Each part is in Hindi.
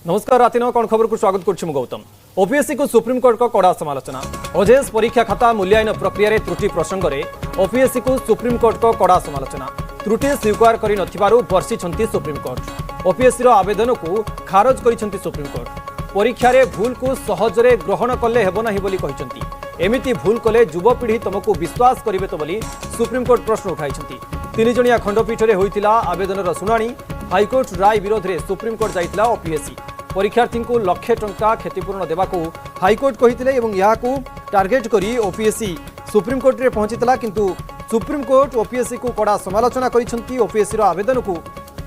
नमस्कार राति कौन खबर को स्वागत करुँ गौतम। ओपीएससी को सुप्रीमकोर्ट को कड़ा समालोचना। ओजेएस परीक्षा खाता मूल्यांकन प्रक्रिया त्रुटि प्रसंग में ओपीएससी को सुप्रीमकोर्ट को कड़ा समालोचना। त्रुटि स्वीकार कर बर्षिंट सुप्रीमकोर्ट। ओपीएससी आवेदन को खारज कर सुप्रीमकोर्ट। परीक्षा रे भूल को सहजरे ग्रहण कले हेब नाही बोली कहिसंती। एमिति भूल कले युवपीढ़ी तुमको विश्वास करिवे तो बोली सुप्रीमकोर्ट प्रश्न उठाइछंती। तीन जणिया खंडपीठ रे होइतिला आवेदनर सुनानी। हाईकोर्ट राय विरोध में सुप्रीमकोर्ट जाइतिला ओपीएससी। परीक्षार्थी को लक्षे टंका क्षतिपूरण देवाकू हाईकोर्ट कहितिले एवं याकू टार्गेट करी ओपीएससी सुप्रीमकोर्ट रे पहुंचीला, किंतु सुप्रीमकोर्ट ओपीएससी को कड़ा समालोचना करिसंती। ओपीएससी आवेदन को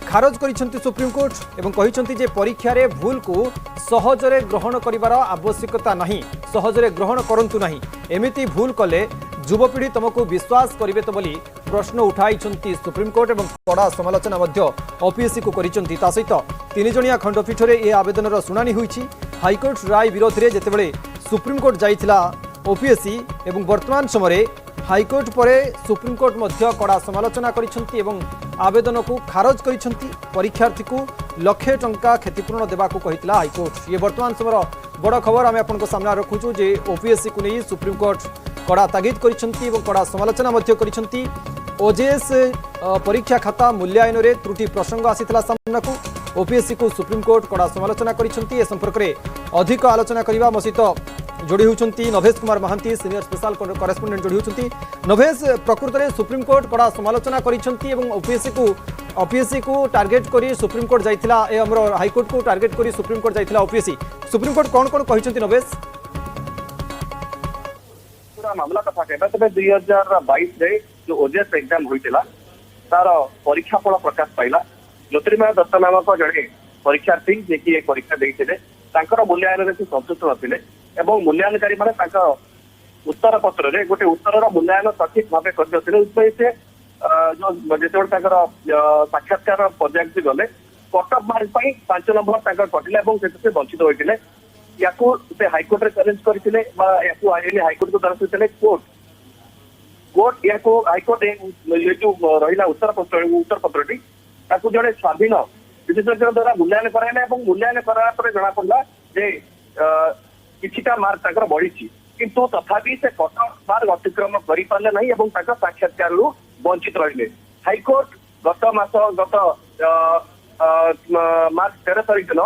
खारज करिसंती सुप्रीमकोर्ट एवं कहिसंती जे परीक्षा रे भूल को सहजरे ग्रहण करिवार आवश्यकता नहीं, सहजरे ग्रहण करंतु नहीं। एमिति भूल कले युवपीढ़ी तुमको विश्वास करिवे तो बोली प्रश्न उठाइछंती सुप्रीमकोर्ट एवं कड़ा समालोचना मध्य ओपीएससी को करिसंती। ता सहित तीन जणिया खंडपीठ रे ए आवेदनर सुनानी होईछि। हाईकोर्ट राय विरोध रे जेतेबेले सुप्रीमकोर्ट जाइथिला ओपीएससी एवं वर्तमान समय हाईकोर्ट परे सुप्रीमकोर्ट मध्य कड़ा समालोचना करिसंती एवं आवेदन को खारज करिसंती। परीक्षार्थी को लक्षे टंका क्षतिपूरण देवाकू कहितला हाईकोर्ट। ये वर्तमान समय बड़ खबर आम आपन सामना रखुचु जे ओपीएससी को नहीं सुप्रीमकोर्ट कड़ा तागिद करिसंती एवं कड़ा समालोचना मध्य करिसंती। ओजेएस परीक्षा खाता मूल्यांकन रे त्रुटि प्रसंग आसीतला सामना को ओपीएससी को सुप्रीमकोर्ट कड़ा समालोचना करिसंती। ए संपर्क में अधिक आलोचना करबा मो सहित जोड़ी होउचंती Nabhesh Kumar Mahanty senior special correspondent जोड़ी होउचंती। नभेश, प्रकृत में सुप्रीमकोर्ट कड़ा समालोचना करिसंती एवं ओपीएससी को टार्गेट करी सुप्रीमकोर्ट जाइथिला। ए हमरो हाईकोर्ट को टार्गेट करी सुप्रीमकोर्ट जाइथिला ओपीएससी। सुप्रीमकोर्ट कौन कौन कहिसंती नभेश? पूरा मामला कथा कहबा तबे 2022 रे जो ओजेएस एग्जाम होइतिला तार परीक्षा फल प्रकाश पाइला। ज्योतिर्मय दत्त नामक जड़े परीक्षार्थी जे कि एक परीक्षा देइथिले तांकर मूल्यांकन से संतुष्ट नथिले एवं मूल्यांकनकारी माने तांकर उत्तर पत्र रे गोटे उत्तर मूल्यांकन सठिक भाव करथिले। उसमें से जो जेतेबेले तांकर साक्षात्कार पर्याय गले कटअप मार्क पाई 5 नंबर तांकर कटिले एवं से वंचित होइतिले। याकू से हाईकोर्ट रे चैलेंज करथिले बा याकू आइले हाईकोर्ट को द्वारा होइतिले कोर्ट याकू हाईकोर्ट ये जो रहिला उत्तर पत्रटी ताकू जड़े स्वाधीन विशेषज्ञ द्वारा मूल्यांकन कराइला एवं मूल्यांकन करा पर जना पड़ला जे किछिटा मार्क ताकर बढ़ी, किंतु तथापि से कटअप मार्क अतिक्रम करि पारले नहीं एवं ताकर साक्षात्कार वंचित रहिले। हाईकोर्ट गत मार्च 13 तारिख दिन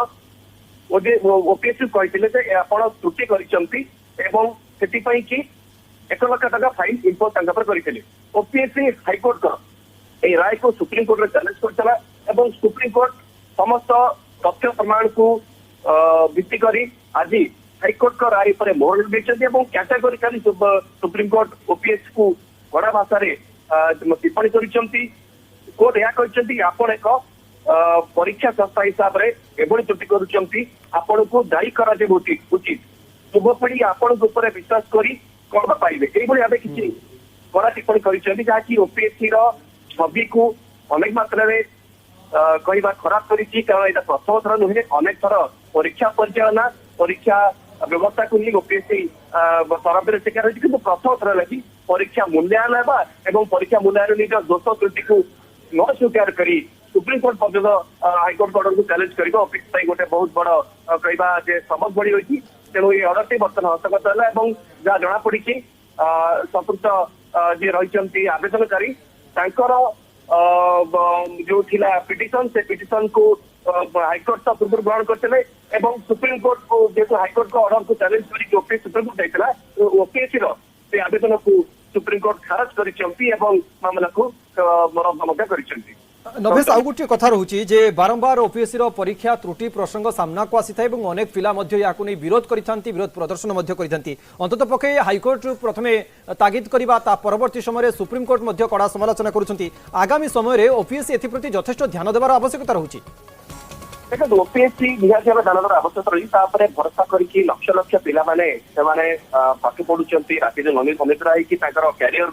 ओपीएससी कहिथिले जे आपण त्रुटि करिसंती एवं सेति कि 1 लाख टका फाइन इम्पोज तांका पर करिथिले। ओपीएससी हाईकोर्ट को ए राय को सुप्रीम कोर्ट रे चैलेंज करथला एवं सुप्रीम कोर्ट समस्त तथ्य प्रमाण को भित्ति करी आज हाईकोर्ट का राय पर मोहर देछथि एवं कैटेगोरिकली सुप्रीम कोर्ट ओपीएससी को बड़ा भाषा रे टिप्पणी करिसंती। कोर्ट या कहिसंती आपण एक परीक्षा संस्था हिसाब से एभली त्रुटि करुचंती, आपण को दायी करा जे उचित। युवपीढ़ी आपण के ऊपर विश्वास करी कौन पाइबे एभली भाबे किछि बड़ा टिप्पणी करिसंती, जहाँकि ओपीएससी रो छवि को अनेक मात्रा रे कहवा खराब करिछि। कारण एटा प्रथम थर नुहे, अनेक थर परीक्षा परिचालना परीक्षा व्यवस्था को नहीं ओपीएससी सरकार शिकार होइछि, किंतु प्रथम थर लगी परीक्षा मूल्यांकन हेबा एवं परीक्षा मूल्यांकन निज दोष त्रुटि को न स्वीकार करी सुप्रीम कोर्ट पर्यटन हाईकोर्ट ऑर्डर को चैलेंज कर ऑफिस गोटे बहुत बड़ कहवा सबक बड़ी होती। तेणु ये ऑर्डर टी बर्तमान हस्तगत है जहाँ जना पड़ी संपुक्त जी रही आवेदनकारी जो थिला पिटिशन से पिटिशन को हाईकोर्ट तो पूर्व ग्रहण करते सुप्रीम कोर्ट को जेहेतु हाईकोर्ट को ऑर्डर को चैलेंज कर ओपीएससी सुप्रीम कोर्ट जाइए ओपीएससी आवेदन को सुप्रीम कोर्ट खारज कर मामला को मरम्मत कर। नभेश आउ गोटे कथा रहुछि जे बारंबार ओपीएससी रो परीक्षा त्रुटि प्रसंग सामना को आसी था एवं अनेक पिला मध्य याकू नै विरोध करिथांती, विरोध प्रदर्शन मध्य करिथांती। अंतत पक्षे हाईकोर्ट प्रथमे तागिद करबा ता परवर्ती समय सुप्रीम कोर्ट मध्य कड़ा समालोचना करुछंती। आगामी समय रे ओपीएससी एथि प्रति यथेष्ट ध्यान देबार आवश्यकता रहुछि। देखो ओपीएससी निहाती भाव ध्यान देबार आवश्यकता रही तापर भरोसा करके लक्ष लक्ष पिला माने सेमाने पाठ पढुछंती राति दिन अनिद्रा होइकी ताकर कैरियर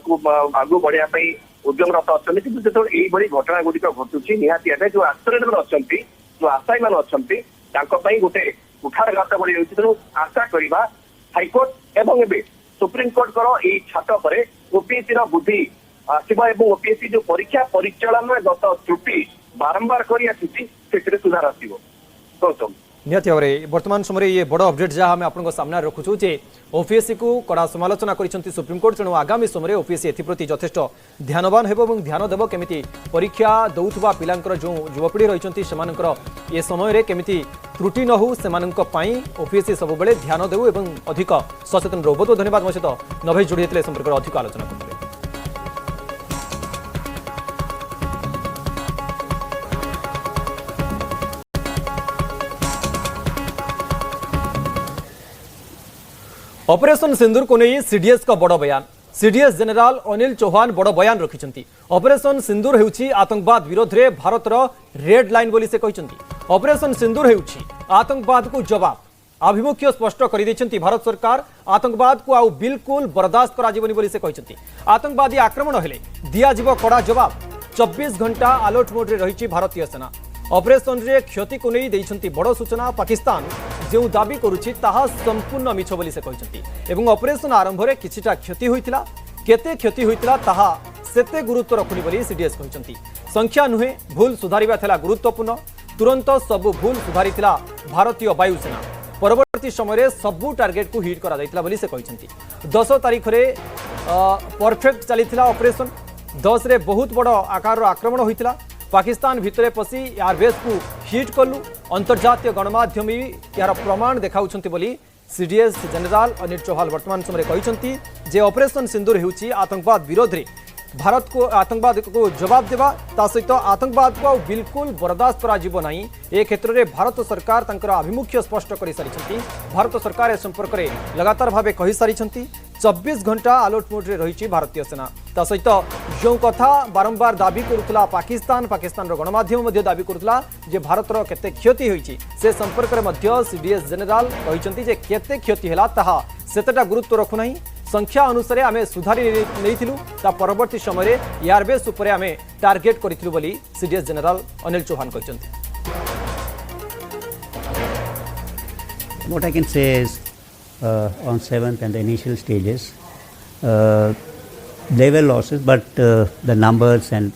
को आगु बढ़िया पई उद्यमरत अच्छा, किंतु जो यही घटना गुड़िक घटुची निहाती भाव जो आश्रय अच्छा जो आशायी मान अच्छा गोटे कुठारघात बढ़ी रही। तेणु आशा करवा हाईकोर्ट एवं एवं सुप्रीम कोर्ट ये छात पर ओपीएससी बुद्धि आसवा एवं ओपीएससी जो परीक्षा परिचालना गत त्रुटि बारंबार कर सुधार आसो। गौतम। निहत भाव में वर्तमान समय ये बड़ अपडेट जहाँ आम आप सामने रखुचु जे ओपीएससी को कड़ा समालोचना कर सुप्रीमकोर्ट तेणु आगामी समय ओपीएससी एप्रति यथेष ध्यानवान हो ध्यान देव केमी परीक्षा दौथुवा पिलांकर जो युवपीढ़ी रही ये समय केमी त्रुटि न हो से ओपीएससी सब बेले ध्यान देव और अधिक सचेतन रो। बहुत धन्यवाद मो सहित नभेश जोड़ी होते संपर्क में अधिक आलोचना करते। ऑपरेशन सिंदूर को नहीं सीडीएस का बड़ बयान। सीडीएस जनरल अनिल चौहान बड़ बयान रखिंट। ऑपरेशन सिंदूर होउछि आतंकवाद विरोध में भारतर रेड लाइन बोली से कहते। ऑपरेशन सिंदूर होउछि आतंकवाद को जवाब आभिमुख्य स्पष्ट कर देछंती भारत सरकार। आतंकवाद को आउ बिल्कुल बर्दाश्त करा जिवनी बोली से कहते। आतंकवादी आक्रमण हेले दिया जिवो कड़ा जवाब। 24 घंटा अलर्ट मोड रे रही भारतीय सेना। ऑपरेशन रे क्षति को नहीं देइछंती बड़ सूचना। पाकिस्तान जो दाबी करुछि ताहा संपूर्ण मिछ बोली से कहते। एवं ऑपरेशन आरंभ रे किछिटा क्षति होइतिला केते क्षति होइतिला ताहा सेते गुरुत्व रखुनी बोली सीडीएस कहते। संख्या नुहे भूल सुधारिबा थिला गुरुत्वपूर्ण। तुरंत सबु भूल सुधारितिला भारतीय वायुसेना। परवर्ती समय रे सबु टार्गेट को हिट करा जाइतिला बोली से कहते। 10 तारीख रे परफेक्ट चलीथिला ऑपरेशन। 10 रे बहुत बड़ आकार आक्रमण होइतिला। पाकिस्तान भितरे पसी एयरबेस को हिट कलु। अंतर्जातीय गणमाध्यम यार प्रमाण देखाउछंती बोली सीडीएस जनरल अनिल चौहान वर्तमान समय कहते जे ऑपरेशन सिंदूर होउछि आतंकवाद विरोध में भारत को आतंकवाद को जवाब देवा ता सहित आतंकवाद को बिल्कुल बर्दाश्त करा जिवो नाही। ए क्षेत्र में भारत सरकार तंकर आभिमुख्य स्पष्ट कर सारी। भारत सरकार ए संपर्क में लगातार भाव कही सारी। 24 घंटा अलर्ट मोड रे रही भारतीय सेना। ता सहित जो कथा बारंबार दाबी करुला पाकिस्तान गणमाध्यम दाबी करुला जे भारतर केते क्षति होइछि से संपर्क में सीडीएस जनरल कहते जे केते क्षति हैला ताहा सेतेटा गुरुत्व रखु नाही। संख्या अनुसार आमे सुधारी नहीं परवर्ती समय एयरबेस उपरे आमे टार्गेट करिथिलु बोली सीडीएस जनरल अनिल चौहान कहते। What I can say is on 7th and the initial stages there were losses, but the numbers and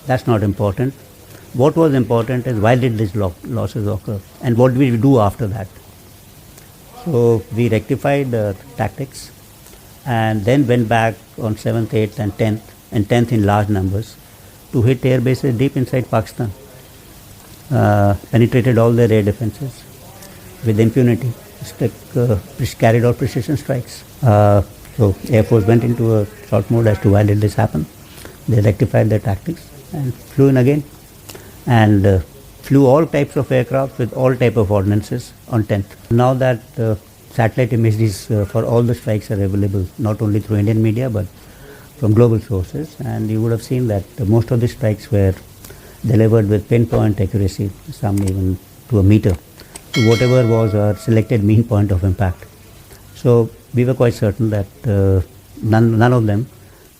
that's not important. What was important is why did these losses occur and what did we do after that. So we rectified tactics and then went back on 7th, 8th and 10th, and 10th in large numbers to hit air bases deep inside Pakistan. Penetrated all their air defenses with impunity, carried out precision strikes. So Air Force went into a short mode as to why did this happen. They rectified their tactics and flew in again and flew all types of aircraft with all type of ordnances on 10th. Now that satellite images for all the strikes are available, not only through Indian media but from global sources, and you would have seen that most of the strikes were delivered with pinpoint accuracy, some even to a meter, to whatever was our selected mean point of impact. So we were quite certain that none of them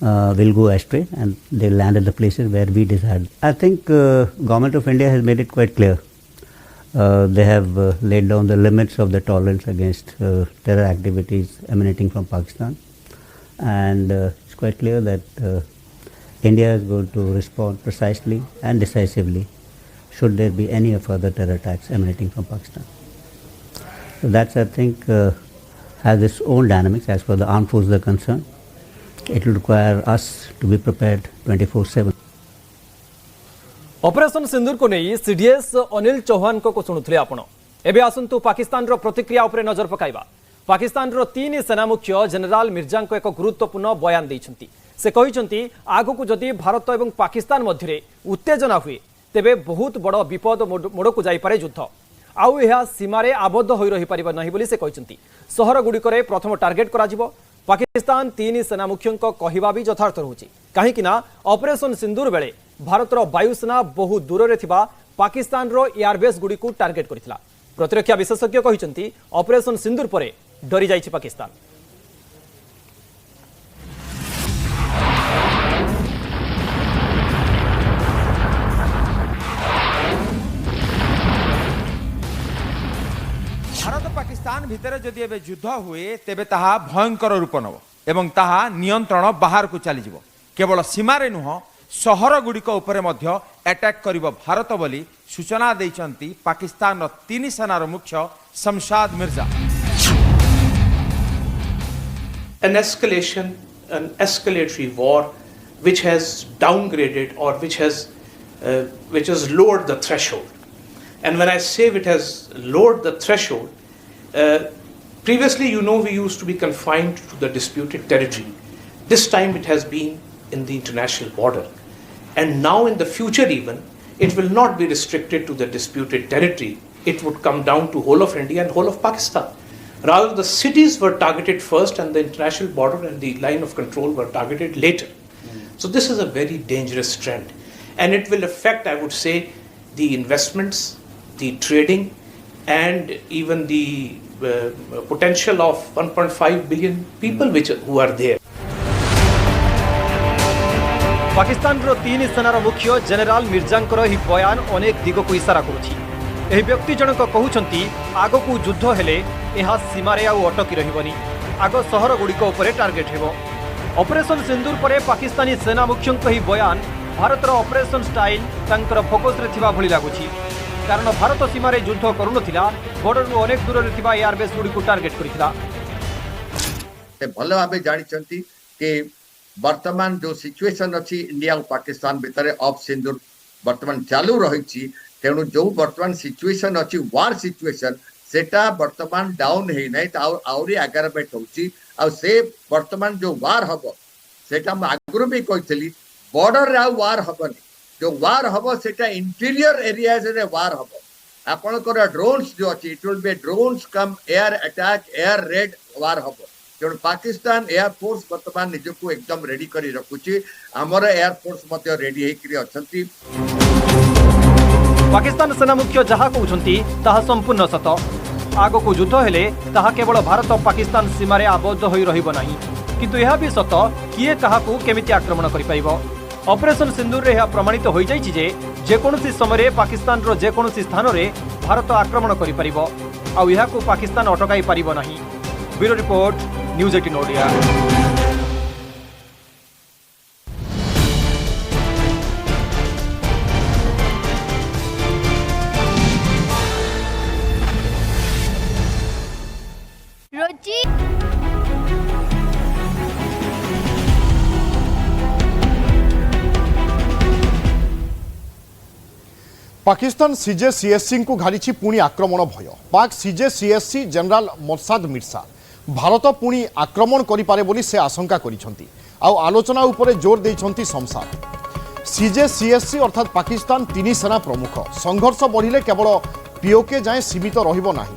will go astray and they land at the places where we desired. I think Government of India has made it quite clear. They have laid down the limits of the tolerance against terror activities emanating from Pakistan, and it's quite clear that India is going to respond precisely and decisively should there be any further terror attacks emanating from Pakistan. So that's, I think, has its own dynamics as far as the armed forces are concerned. It will require us to be prepared 24/7. Operation सिंदूर को नहीं सीडीएस अनिल चौहान को शुणुले आपण एबे आसंतु पाकिस्तान रो प्रतिक्रिया उपरे नजर पकाइबा। पाकिस्तान रो 3 सेना मुख्य जनरल मिर्जा को एक गुरुत्वपूर्ण बयान दैछंती। से कहिसंती आगु को जदि भारत एवं पाकिस्तान मध्य उत्तेजना हुए तेबे बहुत बड़ विपद मोड़ को जाई पारे युद्ध आउ यह सीमारे आबद्ध होई रही परिबा नहीं बोली से कहिसंती। सहर गुड़िकरे प्रथम टार्गेट करा जिवो। पाकिस्तान 3 सेना मुख्यों कहवा भी यथार्थ रहुछि कहीं ऑपरेशन सिंदूर बेले भारतर वायुसेना बहु दूर रे थिबा पाकिस्तान रो एयरबेस गुडी को टार्गेट करथिला। प्रतिरक्षा विशेषज्ञ कहिसंती ऑपरेशन सिंदूर परे डरी जाइछि पाकिस्तान। भारत पाकिस्तान भितर जदि एबे युद्ध हुए तेबे ताहा भयंकर रूप नब एवं ताहा नियंत्रण बाहर को चली जिवो। केवल सीमारे नुह सहर गुड़िक उपरे मध्य अटैक करिवो भारत बोली सूचना देइचंती पाकिस्तान रो तीन सेनार मुख्य Shamshad Mirza. An escalation, an escalatory war which has downgraded or which has lowered the threshold. And when I say it has lowered the threshold, previously, we used to be confined to the disputed territory. This time it has been in the international border. And now in the future even, it will not be restricted to the disputed territory. It would come down to whole of India and whole of Pakistan. Rather, the cities were targeted first and the international border and the line of control were targeted later. So this is a very dangerous trend. And it will affect, I would say, the investments, the trading, and even the potential of 1.5 billion people who are there. Pakistan रो तीन सेनार मुख्य जनरल मिर्जांकर ही बयान अनेक दिग को इशारा करुछि। एही व्यक्ति जनक कहउछंती आगो को युद्ध हेले यह सीमारे आउ अटकी रहिबनी, आग सहर गुड़िक उपरे टार्गेट हेबो। ऑपरेशन सिंदूर परे पाकिस्तानी सेना मुख्यंक ही बयान भारतर ऑपरेशन स्टाइल तांकर फोकस रे थिबा भली लागुछि, कारण भारत सीमारे युद्ध करुनथिला, बॉर्डर रो अनेक दूर रे थिबा एयरबेस गुड़ी को टार्गेट करिथिला। ते भल भाबे जानिचंती कि वर्तमान जो सिचुएशन अच्छी इंडिया और पाकिस्तान भितर ऑफ सिंदूर वर्तमान चालू रही, तेणु जो वर्तमान सिचुएशन अच्छी वार सिचुएशन सेटा वर्तमान डाउन है नहीं आहरी एग्रावेट हो से वर्तमान जो वार हम सेटा आगुरी भी कही बॉर्डर रे वार हबनी, जो वार हम सेटा इंटीरियर एरियाज रे वार हम। आपनकर ड्रोन्स जो अच्छी it will be drones come air attack air red वार हम। तेणु पाकिस्तान एयरफोर्स वर्तमान निजको एकदम रेडी करी रखुची, हमर एयरफोर्स मध्य रेडी हेकरी अछंती। पाकिस्तान सेना मुख्य जहाँ कहउछंती ताहा संपूर्ण सत। आगो को युद्ध हेले ताहा केवल भारत और पाकिस्तान सीमारे आबद्ध होई रहिबो नाही, किंतु यह भी सत किए काहाकू केमिति आक्रमण करि पाइबो। ऑपरेशन सिंदूर रे यह प्रमाणित होई जाइछि जे जेकोनोसी समय पाकिस्तान रो जेकोनोसी स्थान रे भारत आक्रमण करि परिबो आ यहाकू पाकिस्तान अटकाई परिबो नाही। Bureau report, news 18 Odia. Pakistan CJ CSC को घारी पुणी आक्रमण भय। पाक सीजे सीएससी जनरल मोरसाद मिर्सा भारत पुणी आक्रमण करिपारे बोली से आशंका करिसेंती। आलोचना उपरे जोर देइछंती शमशाद। सीजे सीएससी अर्थात पाकिस्तान तीन सेना प्रमुख संघर्ष बढ़िले केवल पीओके जाए सीमित रहिबो नाही,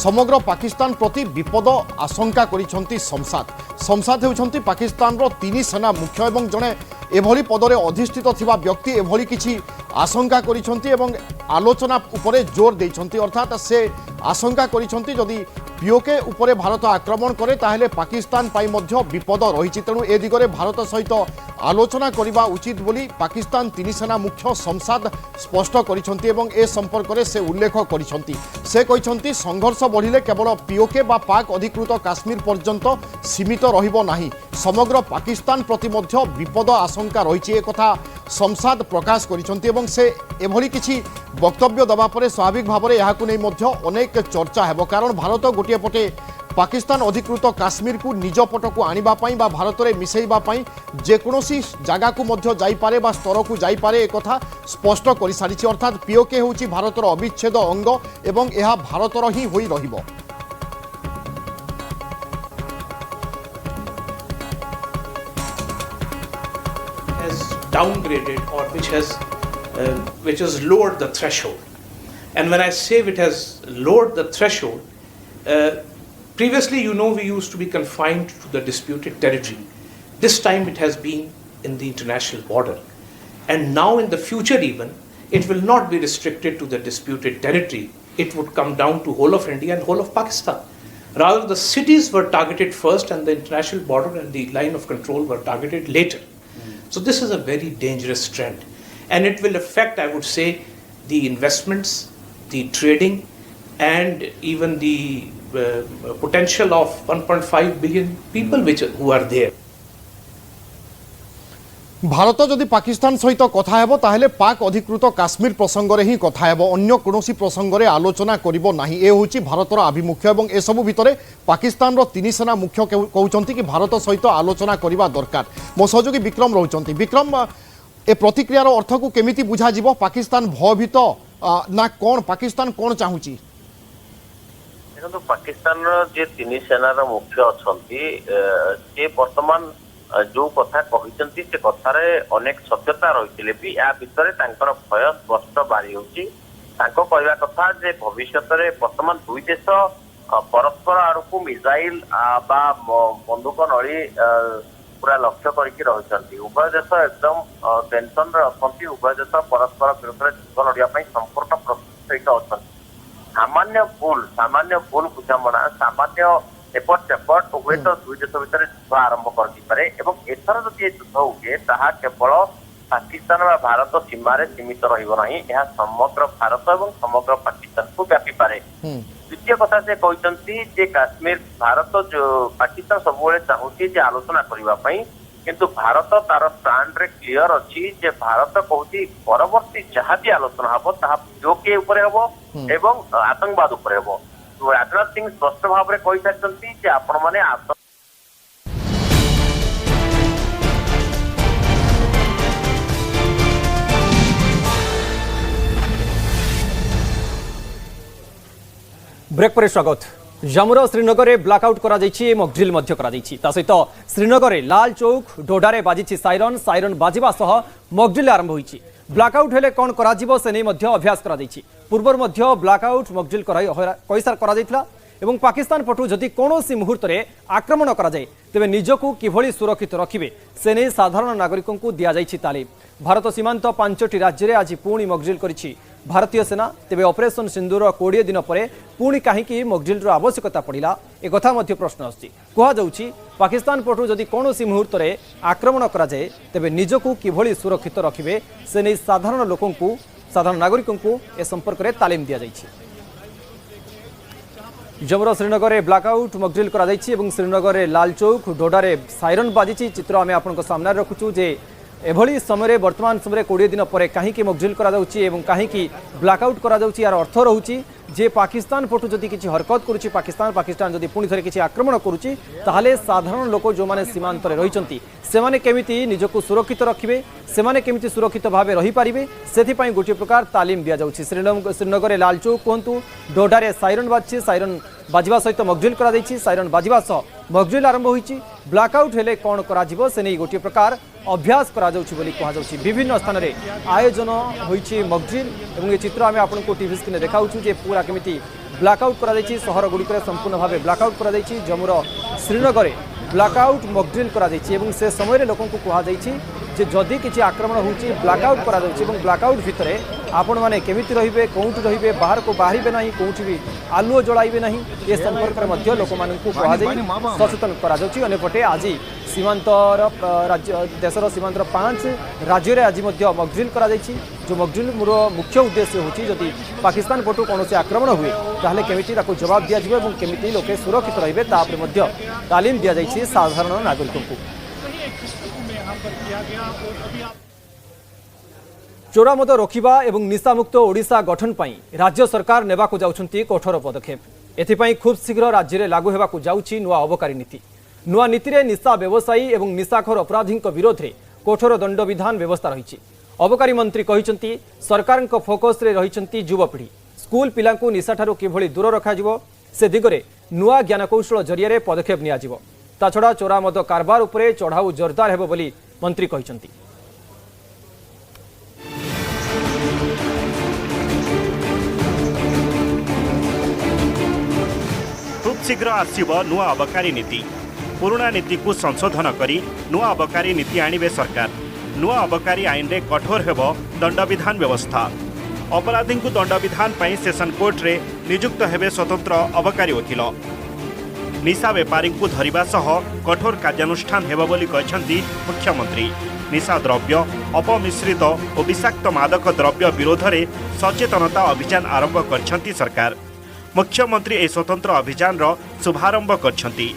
समग्र पाकिस्तान प्रति विपद आशंका करिसेंती शमशाद। शमशाद हेउछंती पाकिस्तान रो तीन सेना मुख्य एवं जड़े एभली पदरे अधिष्ठित थिबा व्यक्ति एभली किछि आशंका करिसेंती एवं आलोचना उपरे जोर देइछंती। अर्थात से आशंका करिसेंती जदि पीओके उपरे भारत आक्रमण करे ताहेले पाकिस्तान पाई मध्य विपद रही। तेणु ए दिगरे भारत सहित आलोचना करबा उचित बोली पाकिस्तान तीन सेना मुख्य शमशाद स्पष्ट करिसेंती एवं ए संपर्क रे से उल्लेख करिसेंती। से कहिसेंती संघर्ष बढ़िले केवल पीओके बा पाक अधिकृत काश्मीर पर्यंत सीमित रहिबो नाही, समग्र पाकिस्तान प्रति मध्य विपद आशंका रही। ए कथा शमशाद प्रकाश करिसेंती एवं से एभली किछि वक्तव्य दबा परे स्वाभाविक भाव में यहाकू नहीं मध्य अनेक चर्चा हेबो, कारण भारत गोटे पटे पाकिस्तान अधिकृत काश्मीर को निज पट को आनिबा पई बा भारत रे मिसेइबा पई जेकोनोसी जगह को मध्य जाई पारे बा स्तर को जाई पारे एक कथा स्पष्ट करि सारिछि। अर्थात पीओके होउछि भारतर अविच्छेद अंग एवं यह भारतर ही होई रहिबो। Downgraded or which has lowered the threshold. And when I say it has lowered the threshold, previously we used to be confined to the disputed territory. This time it has been in the international border. And now in the future even, it will not be restricted to the disputed territory. It would come down to whole of India and whole of Pakistan. Rather, the cities were targeted first and the international border and the line of control were targeted later. So this is a very dangerous trend, and it will affect, I would say, the investments, the trading, and even the potential of 1.5 billion people who are there. Bharat जदि पाकिस्तान सहित कथा हेबो ताहेले पाक अधिकृत काश्मीर प्रसंग रे ही कथा हेबो अन्य कोनोसी प्रसंग रे आलोचना करिवो नाही ए होची भारतर आभिमुख्य एवं ए सब भितरे पाकिस्तान रो तीन सेना मुख्य कहउचंती कि भारत सहित आलोचना करिवा दरकार मो सहयोगी विक्रम रहउचंती विक्रम ए प्रतिक्रियार अर्थ को केमिति बुझा जिवो पाकिस्तान भयभीत ना कोन पाकिस्तान कोन चाहुची देखो पाकिस्तान जे तीन सेनार मुख्य अछंती जे वर्तमान जो कथा कहते से कथार अनेक सत्यता रही भी या भितर भय स्पष्ट बाहरी होगा कथा जे भविष्य में वर्तमान दुई देश परस्पर आड़क मिसाइल बा बंदूक नली पूरा लक्ष्य करके रही उभय देश एकदम टेंशन अच्छा उभय देश परस्पर विरुद्ध युद्ध लड़ाई संपूर्ण प्रस्तुत सहित अच्छा सामान्य भूल बुझामणा सामान्य एपट सेपट हुए तो दुई देश भितर युद्ध आरंभ कर एथर जदि युद्ध हुए ताहा केवल पाकिस्तान व भारत सीमार सीमित रहा समग्र भारत और समग्र पाकिस्तान को व्यापी पारे द्वितीय कथा से कहते काश्मीर भारत जो पाकिस्तान सब चाहूँ आलोचना करने किंतु भारत तार स्टैंड रे क्लियर अच्छी जे भारत कहूँ परवर्ती जहाँ भी आलोचना हम जो के हम एवं आतंकवाद उपर हम राजनाथ सिंह स्पष्ट भाव में कही सारी आपण मैंने ब्रेक पर स्वागत जम्मूर श्रीनगर में ब्लाकआउट मकड्रिल सहित श्रीनगर लाल चौक डोडारे बाजी साइरन साइरन बाजिबा सह मकड्रिल आरंभ होईछि ब्लाकआउट हेले कौन कराजिबो से नहीं अभ्यास पूर्वर ब्लाकआउट मकड्रिल कैसार करा पाकिस्तान पटु जदि कौनसी मुहूर्त में आक्रमण कराए तेबे निजकू किभली सुरक्षित रखिबे से नहीं साधारण नागरिकों को दिया जाइछि तालीम भारत सीमांत 5टी राज्य में आज पुणी मकड्रिल करिछि भारतीय सेना तेबे ऑपरेशन सिंधुर 20 दिन पर पुणी कहीं मकड्रिल आवश्यकता पड़ा एक कथा प्रश्न आछि कहुछि पाकिस्तान पटु जदि कौनसी मुहूर्त में आक्रमण कराए तेबे निजकू किभली सुरक्षित रखिबे से नहीं साधारण नागरिकों को ए संपर्क में तालीम दि जाइछि जम्मूर श्रीनगर में ब्लाकआउट मकड्रिल करा श्रीनगर लाल चौक डोडारे साइरन बाजी चित्र आम आप सामने रखुचु जे एभली समय वर्तमान समय 20 दिन पर कहीं मकड्रिल कहीं ब्लाकआउट यार अर्थ रोचे जे पाकिस्तान पटु जदि किसी हरकत करुच्ची पाकिस्तान जदि पुणी थे किसी आक्रमण करुच्ची ताहले साधारण लोक जो मैंने सीमांत रही सेमाने केमिति निजको सुरक्षित रखिबे सेमाने केमिति सुरक्षित भाव रही पारिबे सेथिपाई गोटे प्रकार तालीम दिया जाउछि श्रीनगर लाल चौक कहतु डोडारे साइरन बाजी साइरन बाजिबा सहित मकड्रिल करा दैछि साइरन बाजिबा सह मकड्रिल आरंभ होईछि ब्लाकआउट हेले कौन कराजिबो से नहीं गोटे प्रकार अभ्यास करा जाउछि बोली कहा जाउछि विभिन्न स्थान रे आयोजन होईछि मकड्रिल एवं ये चित्र आमे आपनको टीवी स्क्रीन देखाउछु जे पूरा केमिति ब्लाकआउट करा दैछि सहर गुड़िक संपूर्ण भाव ब्लाकआउट करा दैछि जम्मूर श्रीनगर ब्लाकआउट मकड्रिल करा दैछि एवं से समय लोकों को कहा दैछि जे जदि किसी आक्रमण होउछि ब्लाकआउट करा दैछि एवं ब्लाकआउट भितर आपण माने केमिति रहिबे कोउठी रहिबे बाहर को बाहरिबे नाही कोउठी भी आलुओ जळाइबे नाही ए संपर्क रे मध्य लोक मानकु कहा जाय सचेतन करा जाउछि अनेपटे आज सीमांतर राज्य देशर सीमांतर 5 राज्य रे आज मध्य मकड्रिल करा दैछि जो मकड्रिल मुख्य उद्देश्य होछि जदि पाकिस्तान पटु कोनोसी आक्रमण हुए ताहले केमिति ताको जवाब दिया जिवो एवं केमिति लोके सुरक्षित रहिबे तापर मध्य तालीम दिया जाइछि साधारण नागरिकों को चोरामद रोकिबा एवं निशामुक्त ओडिशा गठन पाई राज्य सरकार नेबाकु जाउछंती कठोर पदक्षेप एथिपाई खूब शीघ्र राज्य में लागू हेबाकु जाउछि नुआ अबकारी नीति नुआ नीति रे निशा व्यवसायी एवं निशाखोर अपराधी विरोध में कठोर दंड विधान व्यवस्था रही अबकारी मंत्री कहिसंती सरकार फोकस रे रहिसंती युवपीढ़ी स्कूल पिलांकु निशाठारु किभली दूर रखाजिवो से दिगरे नुआ ज्ञानकौशल जरिया पदक्षेप नियाजिवो ता छड़ा चोरामद कारबार उपरे चढ़ाऊ जोरदार हेबो बोली मंत्री कहिसंती खूब शीघ्र आसिबो नुआ अबकारी नीति पुराना नीति को संशोधन करी नुआ अबकारी नीति आनिबे सरकार नुआ अबकारी आईन रे कठोर हेबो दंड विधान व्यवस्था अपराधी को दंड विधान पाई सेशन कोर्ट रे नियुक्त हेबे स्वतंत्र अबकारी वकील निशा बेपारी को धरिबा सह कठोर कार्यानुष्ठान हेबो बोली कहछंती मुख्यमंत्री निशा द्रव्य अपमिश्रित और विषाक्त मादक द्रव्य विरोध में सचेतनता अभियान आरंभ करछंती सरकार मुख्यमंत्री ए स्वतंत्र अभियान रो शुभारंभ करछंती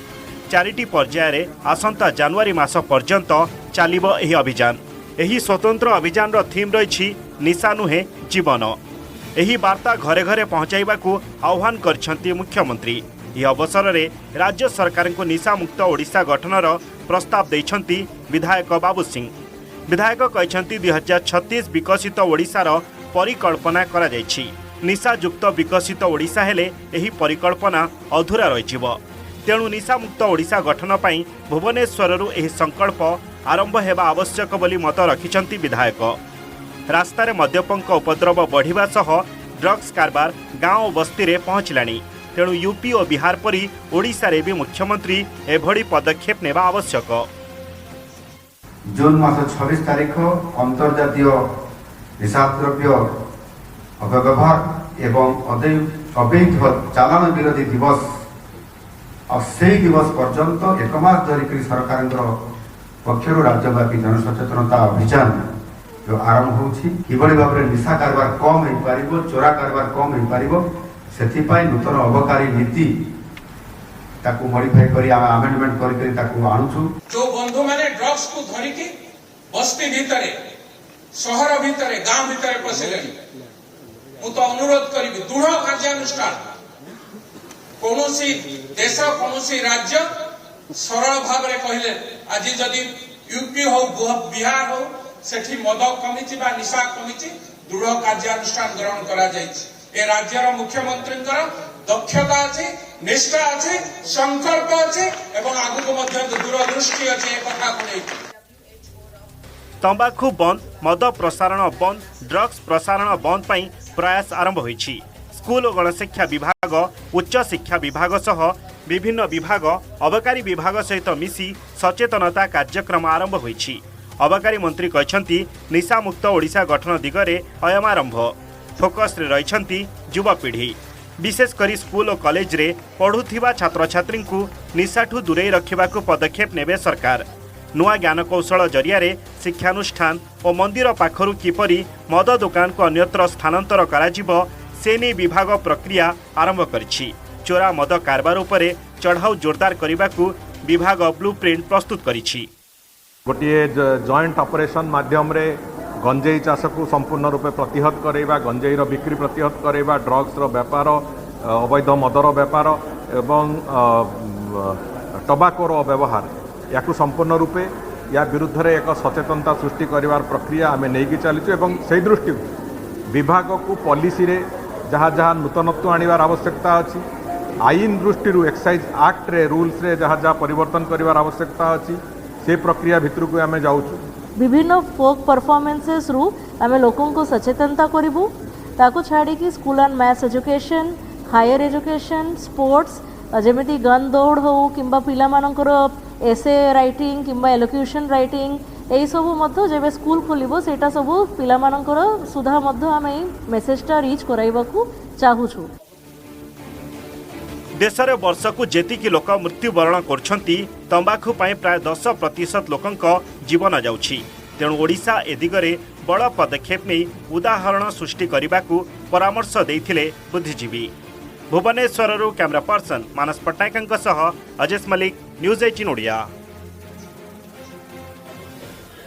4टी पर्याय रे आसंता जनवरी मास पर्यंत चलिबो एही अभियान ଏହି ସ୍ୱତନ୍ତ୍ର ଅଭିଯାନର ଥିମ୍ ରହିଛି ନିଶା ନୁହେଁ ଜୀବନ। ଏହି ବାର୍ତ୍ତା ଘରେ ଘରେ ପହଞ୍ଚାଇବାକୁ ଆହ୍ୱାନ କରିଛନ୍ତି ମୁଖ୍ୟମନ୍ତ୍ରୀ। ଏହି ଅବସରରେ ରାଜ୍ୟ ସରକାରଙ୍କୁ ନିଶାମୁକ୍ତ ଓଡ଼ିଶା ଗଠନର ପ୍ରସ୍ତାବ ଦେଇଛନ୍ତି ବିଧାୟକ ବାବୁ ସିଂ। ବିଧାୟକ କହିଛନ୍ତି 2036 ବିକଶିତ ଓଡ଼ିଶାର ପରିକଳ୍ପନା କରାଯାଇଛି। ନିଶାଯୁକ୍ତ ବିକଶିତ ଓଡ଼ିଶା ହେଲେ ଏହି ପରିକଳ୍ପନା ଅଧୁରା ରହିଯିବ। ତେଣୁ ନିଶାମୁକ୍ତ ଓଡ଼ିଶା ଗଠନ ପାଇଁ ଭୁବନେଶ୍ୱରରୁ ଏହି ସଂକଳ୍ପ ଆରମ୍ଭ ହେବା ଆବଶ୍ୟକ ବୋଲି ମତ ରଖିଛନ୍ତି ବିଧାୟକ। ରାସ୍ତାରେ ମଦ୍ୟପଙ୍କ ଉପଦ୍ରବ ବଢ଼ିବା ସହ ଡ୍ରଗ୍ସ କାରବାର ଗାଁ ଓ ବସ୍ତିରେ ପହଞ୍ଚିଲାଣି। ତେଣୁ ୟୁପି ଓ ବିହାର ପରି ଓଡ଼ିଶାରେ ବି ମୁଖ୍ୟମନ୍ତ୍ରୀ ଏଭଳି ପଦକ୍ଷେପ ନେବା ଆବଶ୍ୟକ। ଜୁନ୍ ମାସ 26 ତାରିଖ ଅନ୍ତର୍ଜାତୀୟ ନିଶାଦ୍ରବ୍ୟ ଅପବ୍ୟବହାର ଏବଂ ଅବୈଧ ଚାଲାଣ ବିରୋଧୀ ଦିବସ। ଆଉ ସେହି ଦିବସ ପର୍ଯ୍ୟନ୍ତ 1 ମାସ ଧରିକରି ସରକାରଙ୍କର ପକ୍ଷରୁ ରାଜ୍ୟବ୍ୟାପୀ ଜନସଚେତନତା ଅଭିଯାନ ଯେଉଁ ଆରମ୍ଭ ହେଉଛି, କିଭଳି ଭାବରେ ନିଶା କାରବାର କମ୍ ହୋଇପାରିବ, ଚୋରା କାରବାର କମ୍ ହୋଇପାରିବ, ସେଥିପାଇଁ ନୂତନ ଅବକାରୀ ନୀତି ତାକୁ ମଡିଫାଇ କରି ଆମେ ଆମେଣ୍ଡମେଣ୍ଟ କରିକି ତାକୁ ଆଣୁଛୁ। जो बंधु माने ड्रग्स को धरिकी बस्ती भितरे सहर भितरे गांव भितरे पशिले मु तो अनुरोध करी दृढ़ कार्यानुष्ठान कोनोसी देश कोनोसी राज्य सरल भाव रे कहले आज जदि यूपी हो बिहार हो सेठी मद कमिची बा निशा कमिची दृढ़ कार्यानुष्ठान ग्रहण करा जायछि। ए राज्यर मुख्यमंत्री दक्षता अच्छे, निष्ठा अच्छे, संकल्प अच्छे एवं आगु मध्य दूरदृष्टि अच्छे कथा को नहीं। तंबाकू बंद, मद प्रसारण बंद, ड्रग्स प्रसारण बंद पाई प्रयास आरंभ होईछि। स्कूल और गणशिक्षा विभाग, उच्च शिक्षा विभाग सह विभिन्न विभाग, अबकारी विभाग सहित मिसी सचेतनता कार्यक्रम आरंभ होईछि। अबकारी मंत्री कहछंती निशामुक्त ओडिशा गठन दिगरे अयम आरंभ। फोकस रे रहिछंती युवापीढ़ी, विशेषकर स्कूल और कॉलेज रे पढ़ुथिबा छात्र छात्री को निशाठू दूरे रखिबाकू पदक्षेप नेबे सरकार। नुआ ज्ञान कौशल जरिया शिक्षानुष्ठान और मंदिर पाखरु किपरि मद दुकान को अन्यत्र स्थानांतर कराजिबो से नहीं विभाग प्रक्रिया आरंभ करिछि। चोरा मद कारबार उपरे चढ़ाऊ जोरदार करने विभाग ब्लूप्रिंट प्रस्तुत करिछि। गोटे जॉइंट ऑपरेशन माध्यम रे गंजेई चाष को संपूर्ण रूपे प्रतिहत करवा, गंजेईर बिक्री प्रतिहत करवा, ड्रग्स व्यापार, अवैध मदर व्यापार एवं टबाकोर व्यवहार या संपूर्ण रूपे या विरुद्ध रे एक सचेतनता सृष्टि करिवार प्रक्रिया आमे नेकी चलीचु एवं से दृष्टि विभाग को पॉलिसी रे जहाँ जहाँ नूतनत्व आनिवार आवश्यकता अच्छी, आईन दृष्टि एक्साइज एक्ट रे रूल्स रे जहाँ जहाँ परिवर्तन करिवार आवश्यकता अच्छी, से प्रक्रिया भितर को आमे जाउछु। विभिन्न फोक परफॉर्मेंसेस रु आमे लोकों को सचेतनता करिबु। ताको छाड़ी कि school and maths education, higher education, sports जेमिति गन दौड़ हो किंबा पिला मानकर एसे राइटिंग किंबा एलोक्यूशन राइटिंग यही सबू मध्य जेबे स्कूल खोलिबो सेटा सबू पिला मानकर सुधा मध्य आमे मेसेजटा रीच कराइबाकू चाहूछु। देश में वर्ष को जेतिकी लोक मृत्युवरण करछंती तंबाकू पाई प्राय 10% लोकंक जीवन जाउछि। तेणु ओडिशा ए दिगरे बड़ पदक्षेप नहीं उदाहरण सृष्टि करने परामर्श देइथिले बुद्धिजीवी। भुवनेश्वर कैमरा पर्सन मानस पट्टनायक सह अजेश मलिक, न्यूज 18 ओडिया।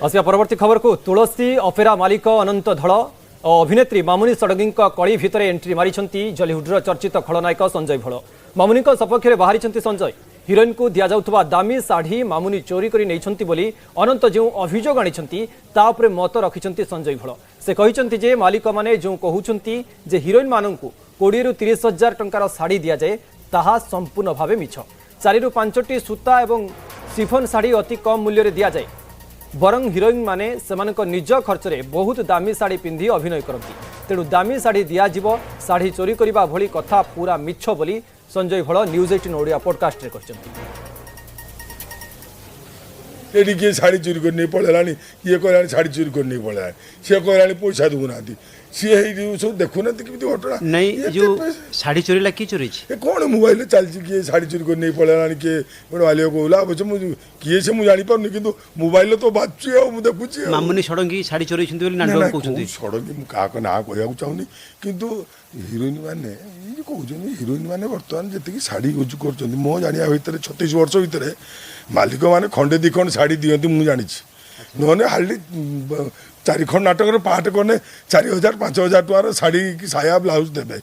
आसिया परवर्ती खबर को तुलसी अपेरा मालिक अनंत धड़ और अभिनेत्री मामुनी षडंगी कड़ी भितर एंट्री मारी जलीहुड्र चर्चित खलनायक संजय भोल। मामुनी सपक्ष में बाहरी संजय हिरोइन को दि जाउथबा दामी साड़ी मामुनी चोरी कर नहीं बोली अनंत जो अभियोग आनी मत रखिंट संजय भोल। से कहते जे मालिक माने जो कहते जे हिरोइन मानू 20 ରୁ 30 हजार टंकार शाड़ी दि जाए ताहा संपूर्ण भावे मिछ। 4 ରୁ 5ଟି सूता एवं सिफन शाड़ी अति कम मूल्य दि जाए, बरं हिरोइन माने सेमानक निज खर्च रे बहुत दामी शाड़ी पिंधि अभिनय करती। तेणु दामी शाड़ी दिज्व शाड़ी चोरी करने भली कथा पूरा मिछ बोली संजय भोल न्यूज 18 ओडिया पॉडकास्ट रे कहते। किए शाड़ी चोरी करने पड़ेगा, किए कह शाड़ी चोरी करने पड़ेगा, सी कह पैसा दूना सी सब देखुना घटना नहीं जो शाड़ी चोरी ला की चोरी कौन मोबाइल चलती किए शाड़ी चोरी करने पड़ेगा, किए गोटे मालिक कहला अवश्य किए से मुझे जापार कि मोबाइल तो बाजुची देखुची। मामुनी षडंगी शाड़ी चोरी षडंगी क्या ना कहूँ चाहूनी किंतु हिरोइन मैंने कहते हिरोइन मैंने बर्तमान जी शाड़ी यूज कर मो जाना भितर 36 वर्ष भितर मालिक मैंने खंडे 2 खंड शाड़ी दिखती मुझे जानी नहने हाली 4 खंड नाटक पाठ कने 4000 5000 टकार शाढ़ी कि साया ब्लाउज देवे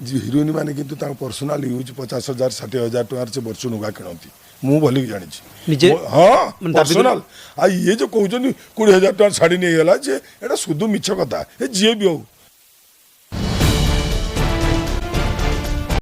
हिरोइन मैंने किंतु पर्सनाल यूज 50,000 60,000 टकार से वर्ष नुगा किणती मु भली जानी हाँ पर्सनाल आ ये जो कहते 20,000 टकार शाढ़ी नहीं गला जे एटा सुधु मिछ कथा ए जी भी हो